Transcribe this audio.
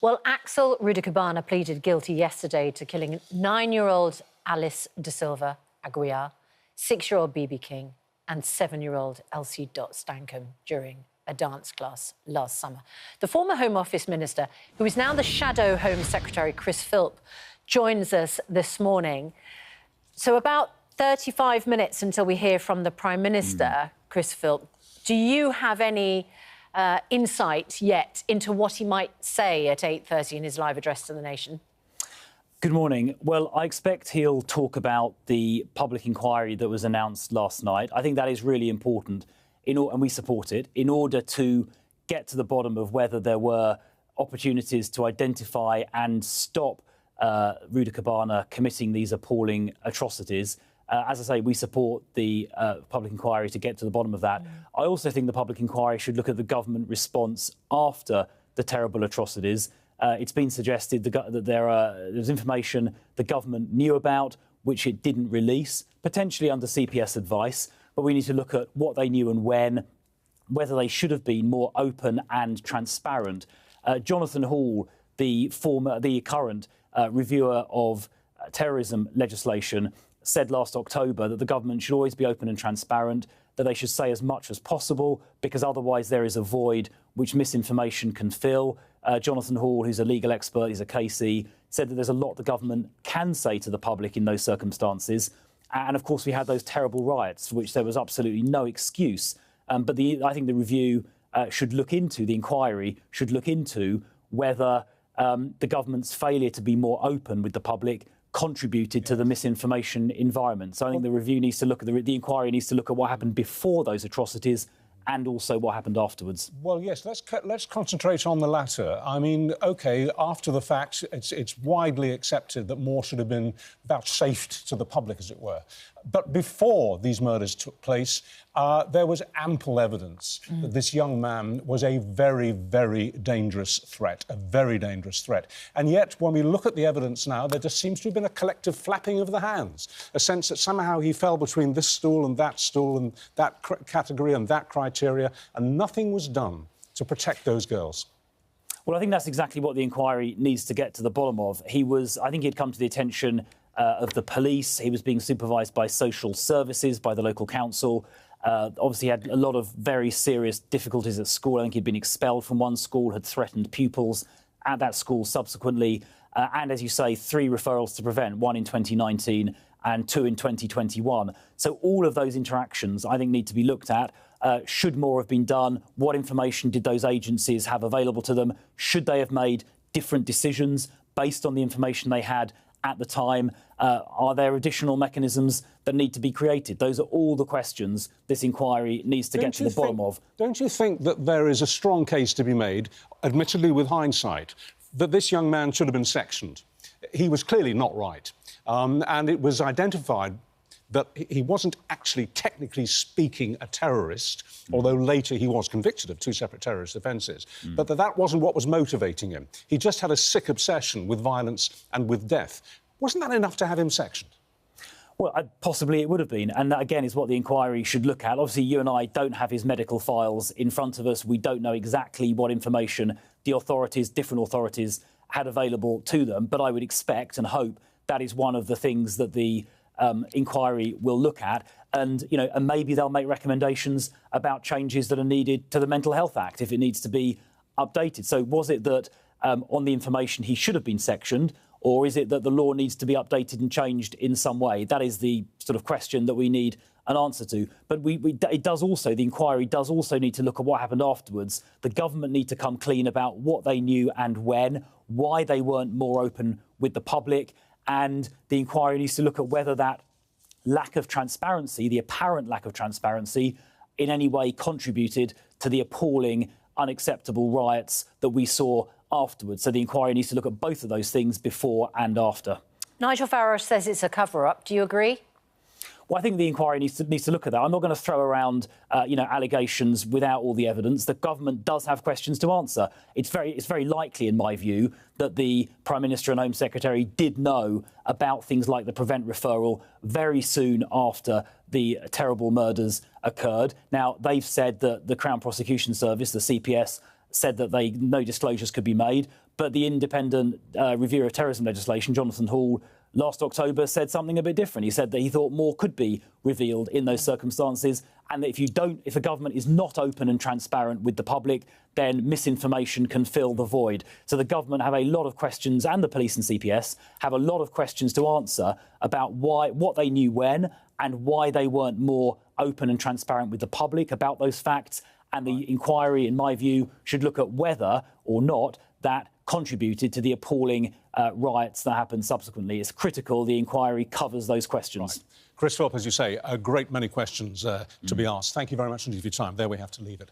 Well, Axel Rudicabana pleaded guilty yesterday to killing 9-year-old Alice De Silva Aguiar, 6-year-old BB King and 7-year-old Elsie Dot Stankham during a dance class last summer. The former Home Office Minister, who is now the Shadow Home Secretary, Chris Philp, joins us this morning. So about 35 minutes until we hear from the Prime Minister, Chris Philp. Do you have any insight yet into what he might say at 8:30 in his live address to the nation? Good morning. Well, I expect he'll talk about the public inquiry that was announced last night. I think that is really important, and we support it, in order to get to the bottom of whether there were opportunities to identify and stop Rudicabana committing these appalling atrocities. As I say, we support the public inquiry to get to the bottom of that. I also think the public inquiry should look at the government response after the terrible atrocities. It's been suggested that there's information the government knew about, which it didn't release, potentially under CPS advice. But we need to look at what they knew and when, whether they should have been more open and transparent. Jonathan Hall, the current reviewer of terrorism legislation, said last October that the government should always be open and transparent, that they should say as much as possible, because otherwise there is a void which misinformation can fill. Jonathan Hall, who's a legal expert, he's a KC, said that there's a lot the government can say to the public in those circumstances. And, of course, we had those terrible riots, for which there was absolutely no excuse. But I think the review should look into, the inquiry should look into whether the government's failure to be more open with the public contributed to the misinformation environment. So I think the review needs to look at the inquiry needs to look at what happened before those atrocities and also what happened afterwards. Well, yes, let's concentrate on the latter. I mean, OK, after the fact, it's widely accepted that more should have been vouchsafed to the public, as it were. But before these murders took place, there was ample evidence that this young man was a very, very dangerous threat, a very dangerous threat. And yet, when we look at the evidence now, there just seems to have been a collective flapping of the hands, a sense that somehow he fell between this stool and that category and that criteria, and nothing was done to protect those girls. Well, I think that's exactly what the inquiry needs to get to the bottom of. I think he'd come to the attention of the police. He was being supervised by social services, by the local council. Obviously, he had a lot of very serious difficulties at school. I think he'd been expelled from one school, had threatened pupils at that school subsequently. And, as you say, 3 referrals to Prevent, 1 in 2019 and 2 in 2021. So all of those interactions, I think, need to be looked at. Should more have been done? What information did those agencies have available to them? Should they have made different decisions based on the information they had at the time? Are there additional mechanisms that need to be created? Those are all the questions this inquiry needs to get to the bottom of. Don't you think that there is a strong case to be made, admittedly with hindsight, that this young man should have been sectioned? He was clearly not right. And it was identified that he wasn't actually, technically speaking, a terrorist, although later he was convicted of 2 separate terrorist offences, but that wasn't what was motivating him. He just had a sick obsession with violence and with death. Wasn't that enough to have him sectioned? Well, possibly it would have been. And that, again, is what the inquiry should look at. Obviously, you and I don't have his medical files in front of us. We don't know exactly what information the authorities, different authorities, had available to them. But I would expect and hope that is one of the things that the inquiry will look at. And, and maybe they'll make recommendations about changes that are needed to the Mental Health Act if it needs to be updated. So was it that on the information he should have been sectioned, or is it that the law needs to be updated and changed in some way? That is the sort of question that we need an answer to. But the inquiry does also need to look at what happened afterwards. The government need to come clean about what they knew and when, why they weren't more open with the public, and the inquiry needs to look at whether that lack of transparency, the apparent lack of transparency, in any way contributed to the appalling, unacceptable riots that we saw afterwards. So the inquiry needs to look at both of those things before and after. Nigel Farage says it's a cover-up. Do you agree? Well, I think the inquiry needs to look at that. I'm not going to throw around, allegations without all the evidence. The government does have questions to answer. It's very likely, in my view, that the Prime Minister and Home Secretary did know about things like the Prevent referral very soon after the terrible murders occurred. Now, they've said that the Crown Prosecution Service, the CPS, said that no disclosures could be made. But the independent reviewer of terrorism legislation, Jonathan Hall, last October said something a bit different. He said that he thought more could be revealed in those circumstances, and that if a government is not open and transparent with the public, then misinformation can fill the void. So the government have a lot of questions, and the police and CPS have a lot of questions to answer about what they knew when, and why they weren't more open and transparent with the public about those facts. And the inquiry, in my view, should look at whether or not that contributed to the appalling riots that happened subsequently. It's critical the inquiry covers those questions. Right. Chris Philp, as you say, a great many questions to be asked. Thank you very much indeed for your time. There we have to leave it.